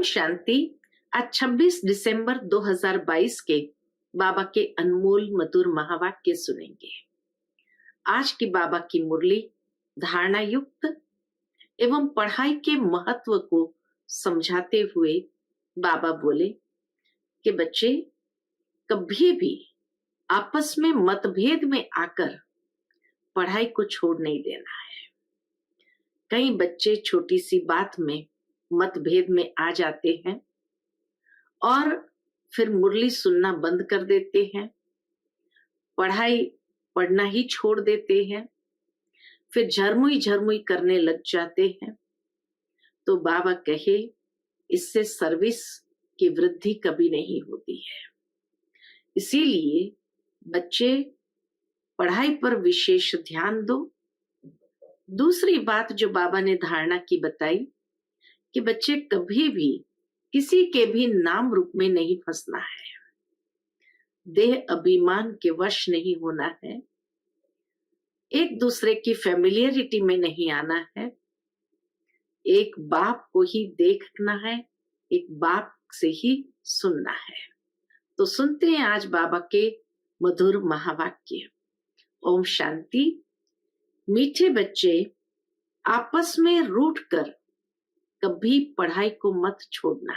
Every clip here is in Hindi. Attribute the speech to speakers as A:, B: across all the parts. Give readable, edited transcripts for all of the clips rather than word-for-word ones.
A: ओम शांति। आज 26 दिसंबर 2022 के बाबा के अनमोल मधुर महावाक्य सुनेंगे। आज की बाबा की मुरली धारणा युक्त एवं पढ़ाई के महत्व को समझाते हुए बाबा बोले कि बच्चे कभी भी आपस में मतभेद में आकर पढ़ाई को छोड़ नहीं देना है। कई बच्चे छोटी सी बात में मतभेद में आ जाते हैं और फिर मुरली सुनना बंद कर देते हैं, पढ़ाई पढ़ना ही छोड़ देते हैं, फिर झरमुई झरमुई करने लग जाते हैं। तो बाबा कहे इससे सर्विस की वृद्धि कभी नहीं होती है। इसीलिए बच्चे पढ़ाई पर विशेष ध्यान दो। दूसरी बात जो बाबा ने धारणा की बताई कि बच्चे कभी भी किसी के भी नाम रूप में नहीं फंसना है, देह अभिमान के वश नहीं होना है, एक दूसरे की फैमिलियरिटी में नहीं आना है, एक बाप को ही देखना है, एक बाप से ही सुनना है। तो सुनते हैं आज बाबा के मधुर महावाक्य। ओम शांति। मीठे बच्चे आपस में रूठकर कभी पढ़ाई को मत छोड़ना।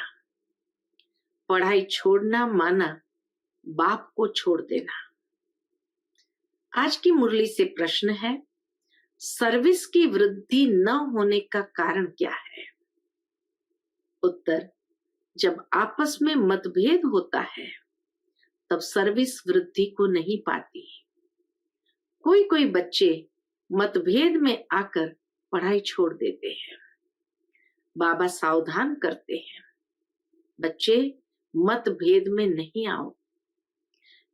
A: पढ़ाई छोड़ना माना बाप को छोड़ देना। आज की मुरली से प्रश्न है, सर्विस की वृद्धि न होने का कारण क्या है? उत्तर, जब आपस में मतभेद होता है तब सर्विस वृद्धि को नहीं पाती। कोई कोई बच्चे मतभेद में आकर पढ़ाई छोड़ देते हैं। बाबा सावधान करते हैं, बच्चे मतभेद में नहीं आओ,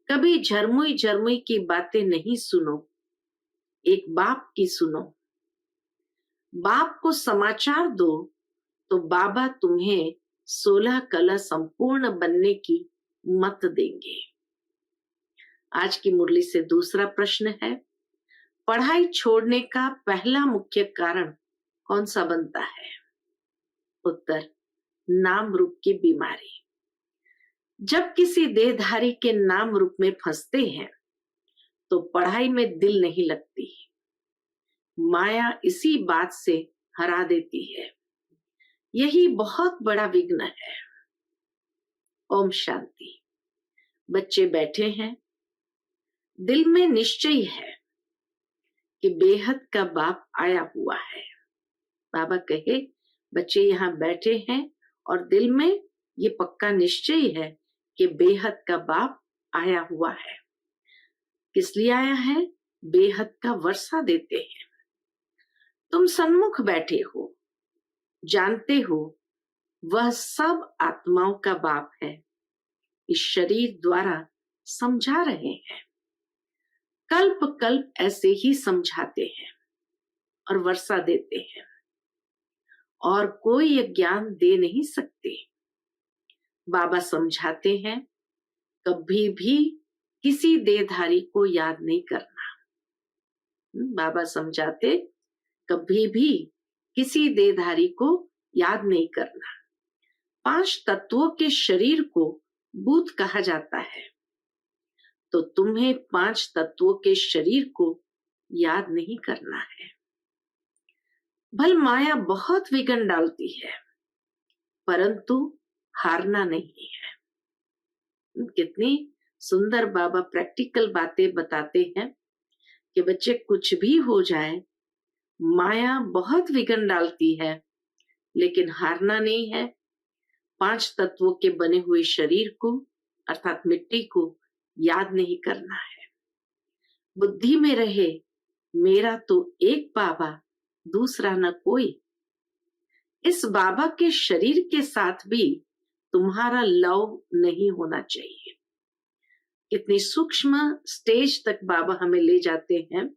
A: कभी झरमुई झरमुई की बातें नहीं सुनो, एक बाप की सुनो। बाप को समाचार दो तो बाबा तुम्हें 16 कला संपूर्ण बनने की मत देंगे। आज की मुरली से दूसरा प्रश्न है, पढ़ाई छोड़ने का पहला मुख्य कारण कौन सा बनता है? उत्तर, नाम रूप की बीमारी। जब किसी देहधारी के नाम रूप में फंसते हैं तो पढ़ाई में दिल नहीं लगती। माया इसी बात से हरा देती है। यही बहुत बड़ा विघ्न है। ओम शांति। बच्चे बैठे हैं, दिल में निश्चय है कि बेहद का बाप आया हुआ है। बाबा कहे बच्चे यहाँ बैठे हैं और दिल में ये पक्का निश्चय है कि बेहद का बाप आया हुआ है। किस लिए आया है? बेहद का वर्षा देते हैं। तुम सन्मुख बैठे हो, जानते हो वह सब आत्माओं का बाप है। इस शरीर द्वारा समझा रहे हैं, कल्प कल्प ऐसे ही समझाते हैं और वर्षा देते हैं, और कोई ये ज्ञान दे नहीं सकते। बाबा समझाते हैं, कभी भी किसी देहधारी को याद नहीं करना। बाबा समझाते, कभी भी किसी देहधारी को याद नहीं करना। 5 तत्वों के शरीर को भूत कहा जाता है, तो तुम्हें 5 तत्वों के शरीर को याद नहीं करना है। भल माया बहुत विघन डालती है, परंतु हारना नहीं है। कितनी सुंदर बाबा प्रैक्टिकल बातें बताते हैं कि बच्चे कुछ भी हो जाए, माया बहुत विघन डालती है, लेकिन हारना नहीं है। 5 तत्वों के बने हुए शरीर को अर्थात मिट्टी को याद नहीं करना है। बुद्धि में रहे, मेरा तो एक बाबा, दूसरा न कोई। इस बाबा के शरीर के साथ भी तुम्हारा लव नहीं होना चाहिए। इतनी सूक्ष्म स्टेज तक बाबा हमें ले जाते हैं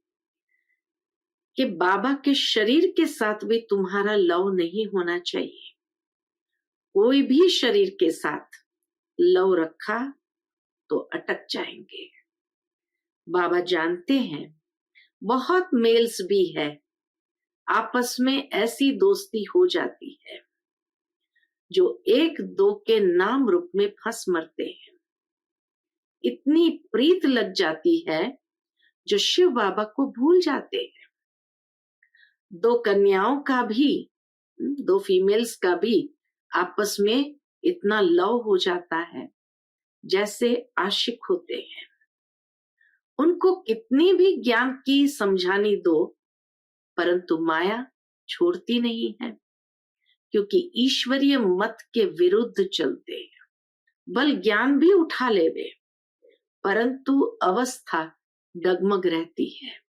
A: कि बाबा के शरीर के साथ भी तुम्हारा लव नहीं होना चाहिए। कोई भी शरीर के साथ लव रखा तो अटक जाएंगे। बाबा जानते हैं बहुत मेल्स भी है, आपस में ऐसी दोस्ती हो जाती है। जो एक दो के नाम रूप में फंस मरते हैं। इतनी प्रीत लग जाती है जो शिव बाबा को भूल जाते हैं। दो कन्याओं का भी, दो फीमेल्स का भी आपस में इतना लव हो जाता है जैसे आशिक होते हैं। उनको कितनी भी ज्ञान की समझानी दो, परंतु माया छोड़ती नहीं है, क्योंकि ईश्वरीय मत के विरुद्ध चलते हैं। बल ज्ञान भी उठा लेवे, परंतु अवस्था डगमग रहती है।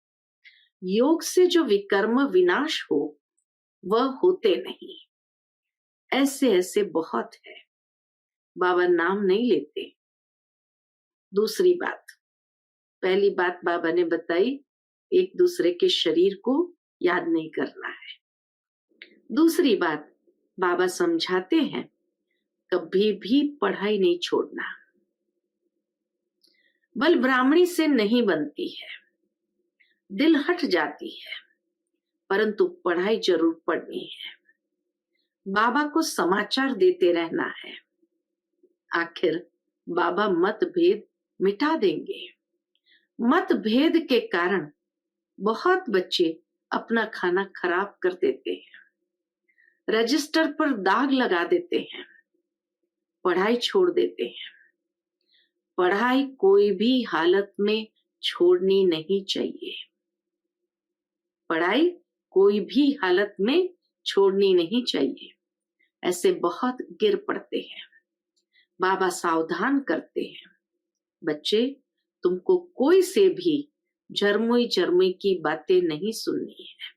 A: योग से जो विकर्म विनाश हो वह होते नहीं। ऐसे ऐसे बहुत है, बाबा नाम नहीं लेते। दूसरी बात, पहली बात बाबा ने बताई, एक दूसरे के शरीर को याद नहीं करना है। दूसरी बात, बाबा समझाते हैं कभी भी पढ़ाई नहीं छोड़ना। बल ब्राह्मणी से नहीं बनती है, दिल हट जाती है, परंतु पढ़ाई जरूर पढ़नी है। बाबा को समाचार देते रहना है। आखिर बाबा मतभेद मिटा देंगे। मतभेद के कारण बहुत बच्चे अपना खाना खराब कर देते हैं, रजिस्टर पर दाग लगा देते हैं, पढ़ाई छोड़ देते हैं। पढ़ाई कोई भी हालत में छोड़नी नहीं चाहिए। पढ़ाई कोई भी हालत में छोड़नी नहीं चाहिए। ऐसे बहुत गिर पड़ते हैं। बाबा सावधान करते हैं, बच्चे तुमको कोई से भी झरमुई झरमुई की बातें नहीं सुननी है।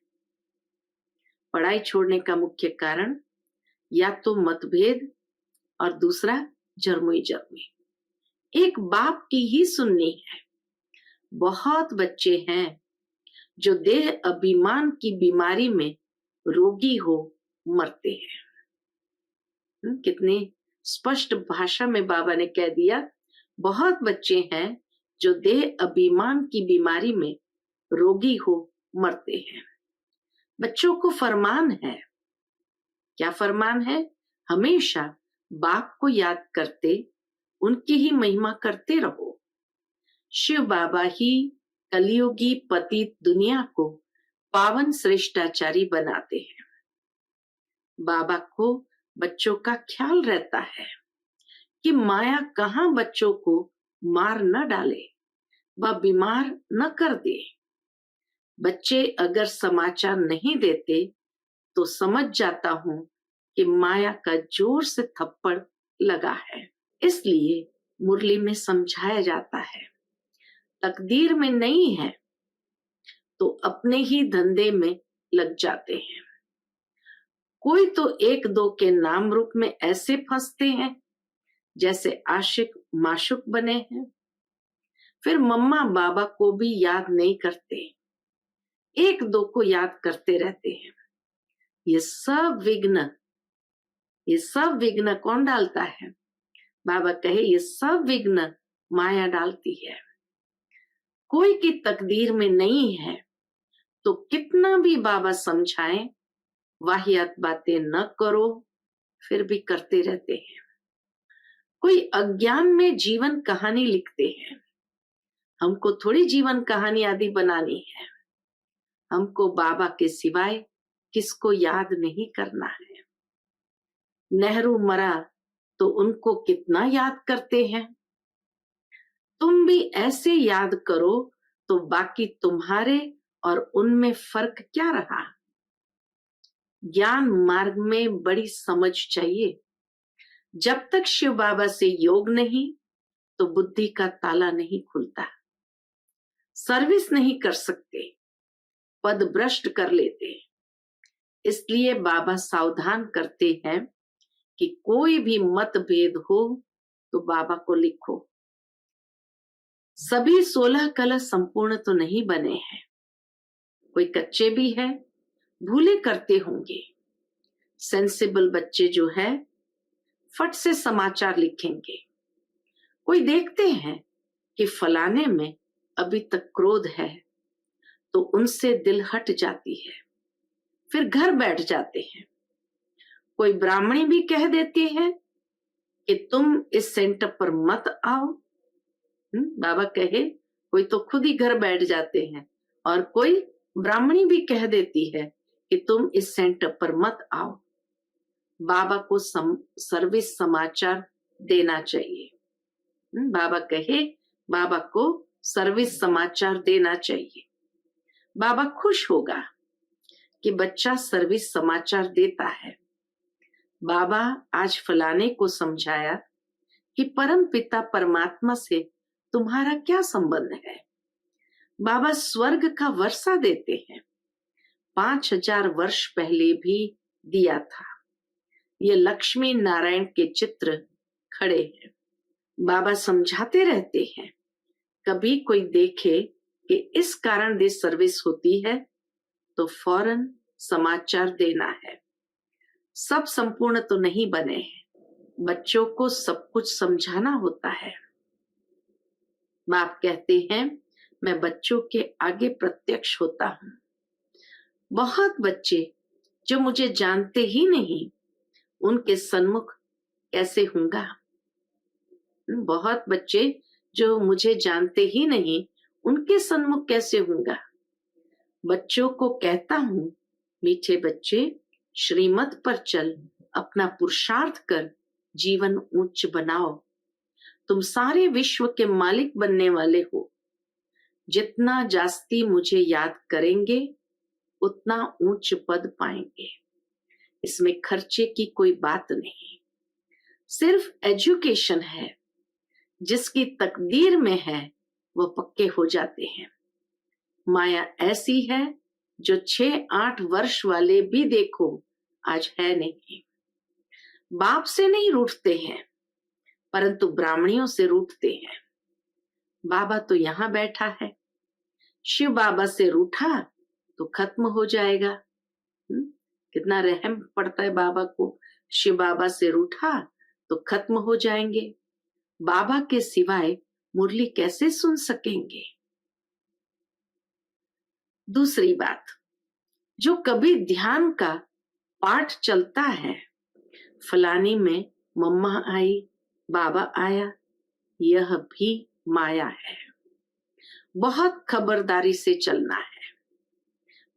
A: पढ़ाई छोड़ने का मुख्य कारण या तो मतभेद और दूसरा झरमुई झरमुई। एक बाप की ही सुननी है। बहुत बच्चे हैं जो देह अभिमान की बीमारी में रोगी हो मरते हैं। कितनी स्पष्ट भाषा में बाबा ने कह दिया, बहुत बच्चे हैं जो देह अभिमान की बीमारी में रोगी हो मरते हैं। बच्चों को फरमान है, क्या फरमान है? हमेशा बाप को याद करते उनकी ही महिमा करते रहो। शिव बाबा ही कलियुगी पतित दुनिया को पावन श्रेष्ठाचारी बनाते हैं। बाबा को बच्चों का ख्याल रहता है कि माया कहाँ बच्चों को मार न डाले, वह बीमार न कर दे। बच्चे अगर समाचार नहीं देते तो समझ जाता हूं कि माया का जोर से थप्पड़ लगा है। इसलिए मुरली में समझाया जाता है, तकदीर में नहीं है तो अपने ही धंधे में लग जाते हैं। कोई तो एक दो के नाम रूप में ऐसे फंसते हैं जैसे आशिक माशुक बने हैं। फिर मम्मा बाबा को भी याद नहीं करते, एक दो को याद करते रहते हैं। ये सब विघ्न कौन डालता है? बाबा कहे ये सब विघ्न माया डालती है। कोई की तकदीर में नहीं है तो कितना भी बाबा समझाएं, वाहियात बातें न करो, फिर भी करते रहते हैं। कोई अज्ञान में जीवन कहानी लिखते हैं। हमको थोड़ी जीवन कहानी आदि बनानी है। हमको बाबा के सिवाय किसको याद नहीं करना है। नेहरू मरा तो उनको कितना याद करते हैं। तुम भी ऐसे याद करो तो बाकी तुम्हारे और उनमें फर्क क्या रहा। ज्ञान मार्ग में बड़ी समझ चाहिए। जब तक शिव बाबा से योग नहीं तो बुद्धि का ताला नहीं खुलता। सर्विस नहीं कर सकते, पद भ्रष्ट कर लेते। इसलिए बाबा सावधान करते हैं कि कोई भी मतभेद हो तो बाबा को लिखो। सभी 16 कलश संपूर्ण तो नहीं बने हैं, कोई कच्चे भी है, भूले करते होंगे। सेंसिबल बच्चे जो है फट से समाचार लिखेंगे। कोई देखते हैं कि फलाने में अभी तक क्रोध है तो उनसे दिल हट जाती है, फिर घर बैठ जाते हैं। कोई ब्राह्मणी भी कह देती है कि तुम इस सेंटर पर मत आओ। बाबा कहे कोई तो खुद ही घर बैठ जाते हैं, और कोई ब्राह्मणी भी कह देती है कि तुम इस सेंटर पर मत आओ। बाबा को सर्विस समाचार देना चाहिए। बाबा कहे बाबा को सर्विस समाचार देना चाहिए। बाबा खुश होगा कि बच्चा सर्विस समाचार देता है। बाबा आज फलाने को समझाया कि परम पिता परमात्मा से तुम्हारा क्या संबंध है। बाबा स्वर्ग का वर्षा देते हैं, 5000 वर्ष पहले भी दिया था। ये लक्ष्मी नारायण के चित्र खड़े हैं। बाबा समझाते रहते हैं, कभी कोई देखे कि इस कारण देश सर्विस होती है तो फौरन समाचार देना है। सब संपूर्ण तो नहीं बने हैं, बच्चों को सब कुछ समझाना होता है। बाप कहते हैं मैं बच्चों के आगे प्रत्यक्ष होता हूं। बहुत बच्चे जो मुझे जानते ही नहीं, उनके सन्मुख कैसे होऊंगा। बहुत बच्चे जो मुझे जानते ही नहीं, उनके सन्मुख कैसे होऊंगा। बच्चों को कहता हूं, मीठे बच्चे श्रीमत पर चल, अपना पुरुषार्थ कर, जीवन उच्च बनाओ। तुम सारे विश्व के मालिक बनने वाले हो। जितना जास्ती मुझे याद करेंगे उतना ऊंच पद पाएंगे। इसमें खर्चे की कोई बात नहीं, सिर्फ एजुकेशन है। जिसकी तकदीर में है वो पक्के हो जाते हैं। माया ऐसी है जो 6-8 वर्ष वाले भी देखो आज है नहीं। बाप से नहीं रूठते हैं, परंतु ब्राह्मणियों से रूठते हैं। बाबा तो यहां बैठा है, शिव बाबा से रूठा तो खत्म हो जाएगा। कितना रहम पड़ता है बाबा को। शिव बाबा से रूठा तो खत्म हो जाएंगे। बाबा के सिवाय मुरली कैसे सुन सकेंगे। दूसरी बात, जो कभी ध्यान का पाठ चलता है, फलानी में मम्मा आई, बाबा आया, यह भी माया है। बहुत खबरदारी से चलना है।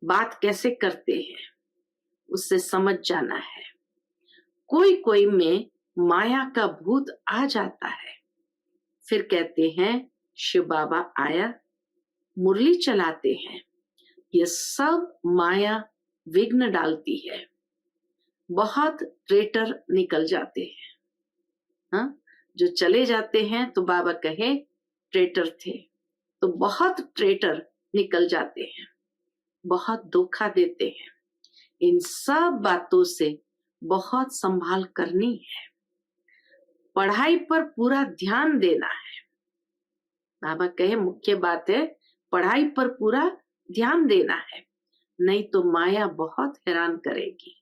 A: बात कैसे करते हैं उससे समझ जाना है। कोई कोई में माया का भूत आ जाता है, फिर कहते हैं शिव बाबा आया, मुरली चलाते हैं। यह सब माया विघ्न डालती है। बहुत ट्रेटर निकल जाते हैं। हाँ, जो चले जाते हैं तो बाबा कहे ट्रेटर थे, तो बहुत ट्रेटर निकल जाते हैं, बहुत धोखा देते हैं। इन सब बातों से बहुत संभाल करनी है। पढ़ाई पर पूरा ध्यान देना है। बाबा कहे मुख्य बात है पढ़ाई पर पूरा ध्यान देना है, नहीं तो माया बहुत हैरान करेगी।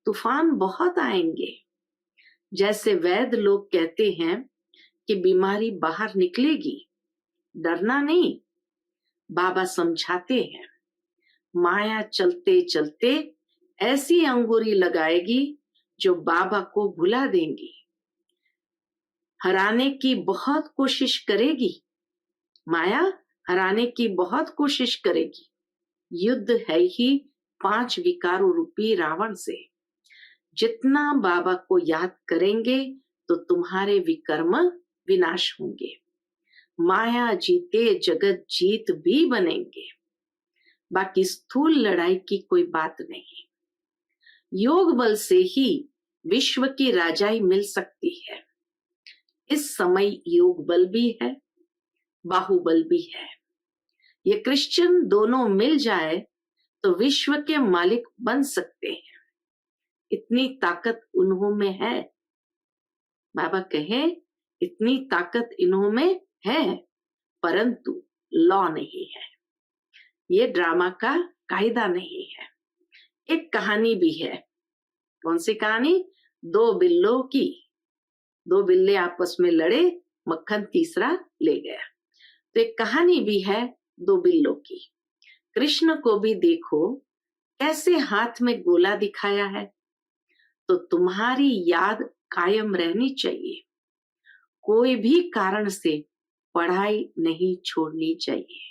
A: तूफान बहुत आएंगे। जैसे वैद्य लोग कहते हैं कि बीमारी बाहर निकलेगी, डरना नहीं। बाबा समझाते हैं माया चलते चलते ऐसी अंगूरी लगाएगी जो बाबा को भुला देंगी। हराने की बहुत कोशिश करेगी, माया हराने की बहुत कोशिश करेगी। युद्ध है ही 5 विकारों रूपी रावण से। जितना बाबा को याद करेंगे तो तुम्हारे विकर्म विनाश होंगे। माया जीते जगत जीत भी बनेंगे। बाकी स्थूल लड़ाई की कोई बात नहीं। योग बल से ही विश्व की राजाई मिल सकती है। इस समय योग बल भी है, बाहुबल भी है। ये क्रिश्चियन दोनों मिल जाए तो विश्व के मालिक बन सकते हैं। इतनी ताकत उन्हों में है। बाबा कहे इतनी ताकत इन्हों में है, परंतु लॉ नहीं है। ये ड्रामा का कायदा नहीं है। एक कहानी भी है। कौन सी कहानी? 2 बिल्लों की। 2 बिल्ले आपस में लड़े, मक्खन तीसरा ले गया। तो एक कहानी भी है 2 बिल्लों की। कृष्ण को भी देखो कैसे हाथ में गोला दिखाया है। तो तुम्हारी याद कायम रहनी चाहिए। कोई भी कारण से पढ़ाई नहीं छोड़नी चाहिए।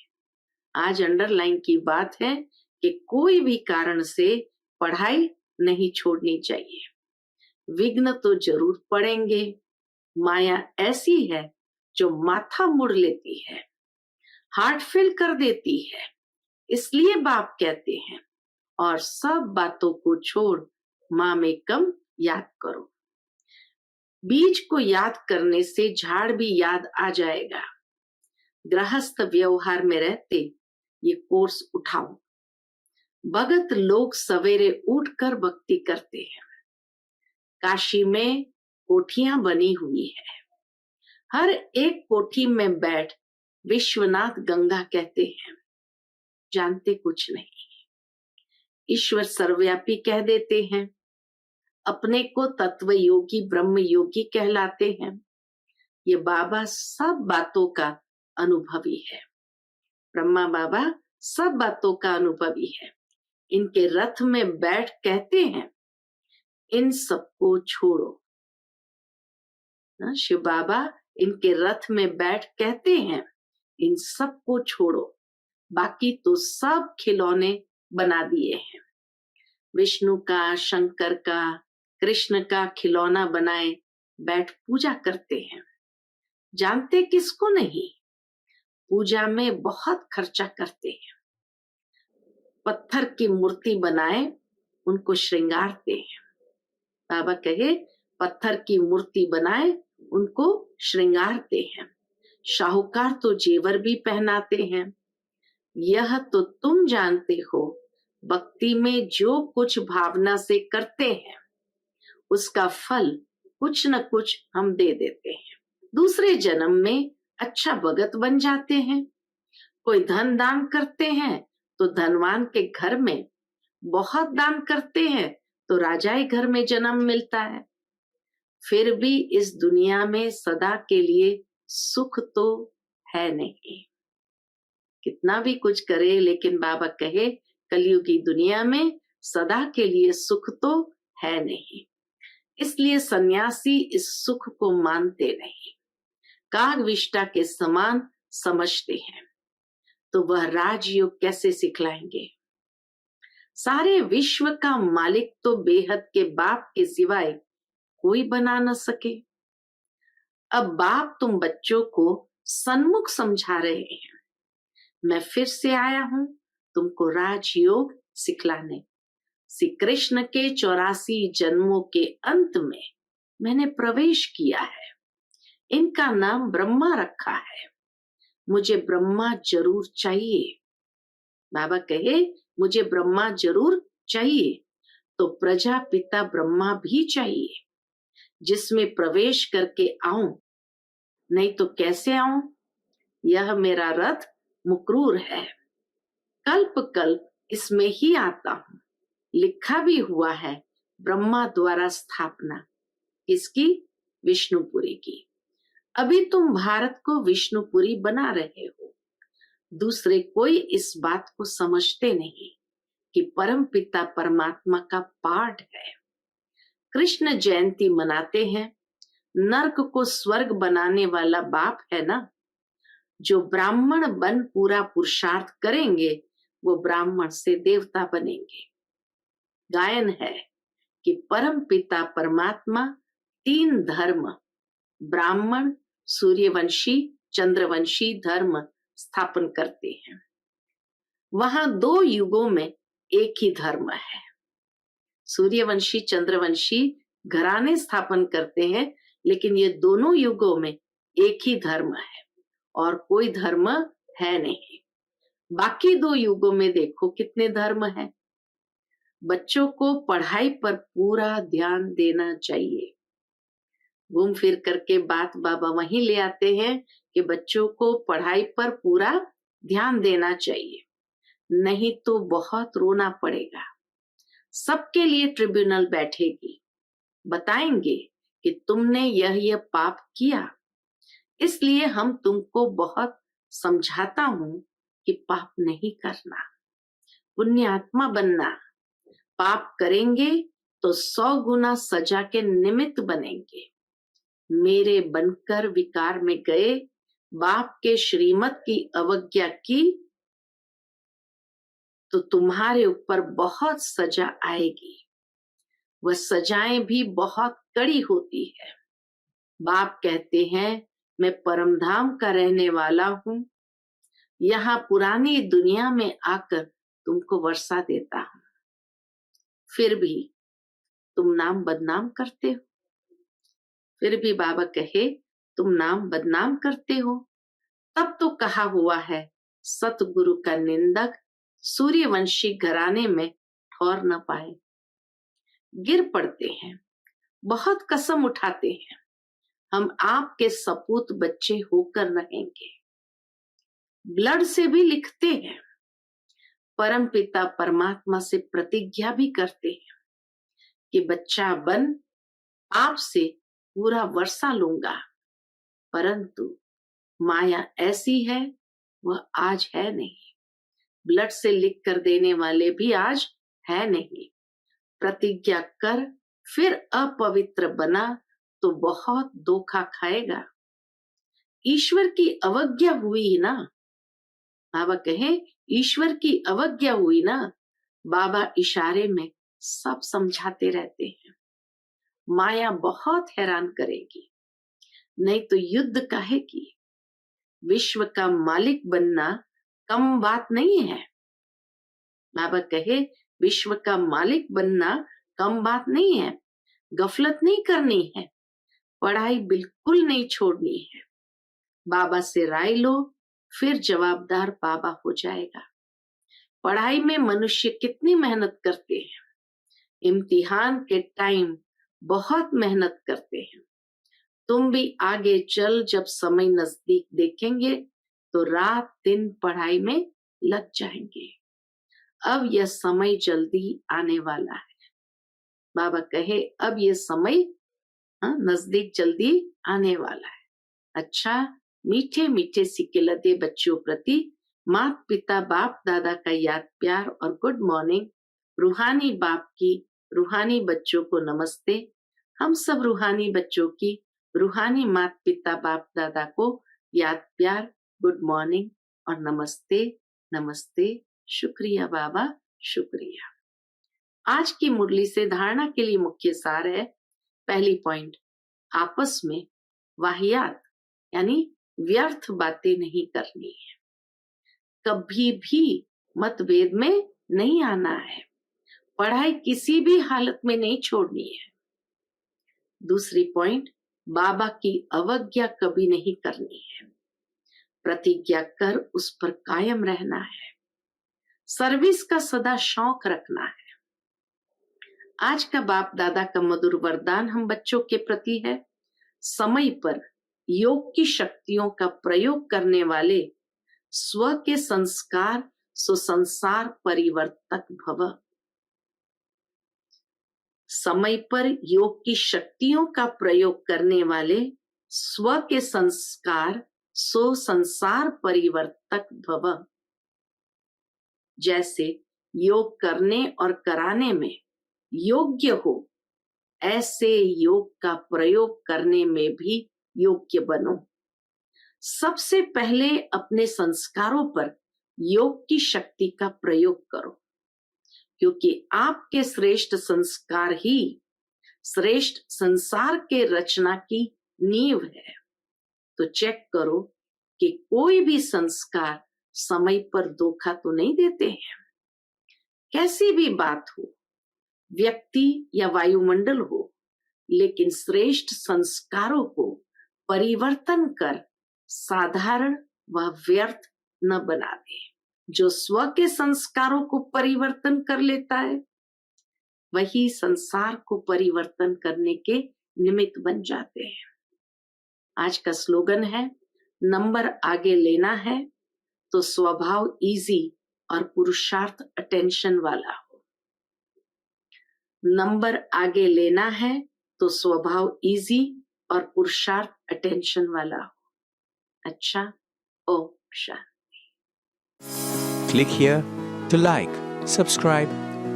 A: आज अंडरलाइन की बात है कि कोई भी कारण से पढ़ाई नहीं छोड़नी चाहिए। विघ्न तो जरूर पड़ेंगे, माया ऐसी है जो माथा मुड़ लेती है, हार्ट फेल कर देती है। इसलिए बाप कहते हैं, और सब बातों को छोड़ माँ में कम याद करो। बीज को याद करने से झाड़ भी याद आ जाएगा। गृहस्थ व्यवहार में रहते ये कोर्स उठाओ। भगत लोग सवेरे उठकर भक्ति करते हैं। काशी में कोठियां बनी हुई है। हर एक कोठी में बैठ विश्वनाथ गंगा कहते हैं, जानते कुछ नहीं। ईश्वर सर्वव्यापी कह देते हैं, अपने को तत्व योगी ब्रह्म योगी कहलाते हैं। ये बाबा सब बातों का अनुभवी है। ब्रह्मा बाबा सब बातों का अनुभवी है। इनके रथ में बैठ कहते हैं, इन सबको छोड़ो। शिव बाबा इनके रथ में बैठ कहते हैं, इन सबको छोड़ो, बाकी तो सब खिलौने बना दिए हैं। विष्णु का, शंकर का, कृष्ण का खिलौना बनाए बैठ पूजा करते हैं। जानते किसको नहीं, पूजा में बहुत खर्चा करते हैं। पत्थर की मूर्ति बनाए उनको श्रृंगारते हैं। बाबा कहे, पत्थर की मूर्ति बनाए उनको श्रृंगारते हैं। शाहूकार तो जेवर भी पहनाते हैं। यह तो तुम जानते हो, भक्ति में जो कुछ भावना से करते हैं उसका फल कुछ न कुछ हम दे देते हैं। दूसरे जन्म में अच्छा भगत बन जाते हैं। कोई धन दान करते हैं तो धनवान के घर में, बहुत दान करते हैं तो राजाई घर में जन्म मिलता है। फिर भी इस दुनिया में सदा के लिए सुख तो है नहीं। कितना भी कुछ करे, लेकिन बाबा कहे कलयुगी दुनिया में सदा के लिए सुख तो है नहीं। इसलिए सन्यासी इस सुख को मानते नहीं, कागविष्टा के समान समझते हैं। तो वह राजयोग कैसे सिखलाएंगे? सारे विश्व का मालिक तो बेहद के बाप के सिवाय कोई बना न सके। अब बाप तुम बच्चों को सन्मुख समझा रहे हैं। मैं फिर से आया हूं तुमको राजयोग सिखलाने। श्री कृष्ण के 84 जन्मों के अंत में मैंने प्रवेश किया है। इनका नाम ब्रह्मा रखा है। मुझे ब्रह्मा जरूर चाहिए। बाबा कहे, मुझे ब्रह्मा जरूर चाहिए तो प्रजापिता ब्रह्मा भी चाहिए, जिसमें प्रवेश करके आऊं। नहीं तो कैसे आऊं? यह मेरा रथ मुकरूर है। कल्प कल्प इसमें ही आता हूं। लिखा भी हुआ है, ब्रह्मा द्वारा स्थापना किसकी? विष्णुपुरी की। अभी तुम भारत को विष्णुपुरी बना रहे हो। दूसरे कोई इस बात को समझते नहीं कि परम पिता परमात्मा का पाठ है। कृष्ण जयंती मनाते हैं। नर्क को स्वर्ग बनाने वाला बाप है ना। जो ब्राह्मण बन पूरा पुरुषार्थ करेंगे वो ब्राह्मण से देवता बनेंगे। गायन है कि परम पिता परमात्मा 3 धर्म, ब्राह्मण, सूर्यवंशी, चंद्रवंशी धर्म स्थापन करते हैं। वहां 2 युगों में एक ही धर्म है। सूर्यवंशी चंद्रवंशी घराने स्थापन करते हैं, लेकिन ये दोनों युगों में एक ही धर्म है और कोई धर्म है नहीं। बाकी 2 युगों में देखो कितने धर्म है। बच्चों को पढ़ाई पर पूरा ध्यान देना चाहिए। घूम फिर करके बात बाबा वहीं ले आते हैं कि बच्चों को पढ़ाई पर पूरा ध्यान देना चाहिए, नहीं तो बहुत रोना पड़ेगा। सबके लिए ट्रिब्यूनल बैठेगी, बताएंगे कि तुमने यह पाप किया, इसलिए हम तुमको बहुत समझाता हूं कि पाप नहीं करना, पुण्यात्मा बनना। पाप करेंगे तो 100 गुना सजा के निमित्त बनेंगे। मेरे बनकर विकार में गए, बाप के श्रीमत की अवज्ञा की तो तुम्हारे ऊपर बहुत सजा आएगी। वह सजाएं भी बहुत कड़ी होती है। बाप कहते हैं, मैं परमधाम का रहने वाला हूं, यहाँ पुरानी दुनिया में आकर तुमको वर्षा देता हूं, फिर भी तुम नाम बदनाम करते हो। फिर भी बाबा कहे, तुम नाम बदनाम करते हो। तब तो कहा हुआ है, सतगुरु का निंदक सूर्यवंशी घराने में ठौर न पाए। गिर पड़ते हैं, बहुत कसम उठाते हैं, हम आपके सपूत बच्चे होकर रहेंगे। ब्लड से भी लिखते हैं, परम पिता परमात्मा से प्रतिज्ञा भी करते हैं कि बच्चा बन आपसे पूरा वर्षा लूंगा। परंतु माया ऐसी है, वह आज है नहीं। ब्लड से लिख कर देने वाले भी आज है नहीं। प्रतिज्ञा कर फिर अपवित्र बना तो बहुत धोखा खाएगा। ईश्वर की अवज्ञा हुई ना। बाबा कहे, ईश्वर की अवज्ञा हुई ना। बाबा इशारे में सब समझाते रहते हैं। माया बहुत हैरान करेगी, नहीं तो युद्ध काहे की। विश्व का मालिक बनना कम बात नहीं है। बाबा कहे, विश्व का मालिक बनना कम बात नहीं है। गफलत नहीं करनी है, पढ़ाई बिल्कुल नहीं छोड़नी है। बाबा से राय लो, फिर जवाबदार बाबा हो जाएगा। पढ़ाई में मनुष्य कितनी मेहनत करते हैं, इम्तिहान के टाइम बहुत मेहनत करते हैं। तुम भी आगे चल जब समय नजदीक देखेंगे तो रात दिन पढ़ाई में लग जाएंगे। अब यह समय जल्दी आने वाला है। बाबा कहे, अब यह समय नजदीक जल्दी आने वाला है। अच्छा, मीठे मीठे सिक्के लदे बच्चों प्रति माता पिता बाप दादा का याद प्यार और गुड मॉर्निंग। रूहानी बाप की रूहानी बच्चों को नमस्ते। हम सब रूहानी बच्चों की रूहानी माता पिता बाप दादा को याद प्यार, गुड मॉर्निंग और नमस्ते नमस्ते। शुक्रिया बाबा, शुक्रिया। आज की मुरली से धारणा के लिए मुख्य सार है। पहली पॉइंट, आपस में वाहियात यानी व्यर्थ बातें नहीं करनी है। कभी भी मतभेद में नहीं आना है। पढ़ाई किसी भी हालत में नहीं छोड़नी है। दूसरी पॉइंट, बाबा की अवज्ञा कभी नहीं करनी है। प्रतिज्ञा कर उस पर कायम रहना है। सर्विस का सदा शौक रखना है। आज का बाप दादा का मधुर वरदान हम बच्चों के प्रति है, समय पर योग की शक्तियों का प्रयोग करने वाले स्व के संस्कार सो संसार परिवर्तक भव। समय पर योग की शक्तियों का प्रयोग करने वाले स्व के संस्कार सो संसार परिवर्तक भव। जैसे योग करने और कराने में योग्य हो, ऐसे योग का प्रयोग करने में भी योग्य बनो। सबसे पहले अपने संस्कारों पर योग की शक्ति का प्रयोग करो, क्योंकि आपके श्रेष्ठ संस्कार ही श्रेष्ठ संसार के रचना की नींव है। तो चेक करो कि कोई भी संस्कार समय पर धोखा तो नहीं देते हैं। कैसी भी बात हो, व्यक्ति या वायुमंडल हो, लेकिन श्रेष्ठ संस्कारों को परिवर्तन कर साधारण व व्यर्थ न बना दे। जो स्व के संस्कारों को परिवर्तन कर लेता है, वही संसार को परिवर्तन करने के निमित्त बन जाते हैं। आज का स्लोगन है, नंबर आगे लेना है तो स्वभाव इजी और पुरुषार्थ अटेंशन वाला हो। नंबर आगे लेना है तो स्वभाव इजी और पुरुषार्थ अटेंशन वाला हो। अच्छा, Om Shanti.
B: Click here to like, subscribe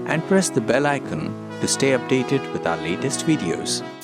B: and press the bell icon to stay updated with our latest videos.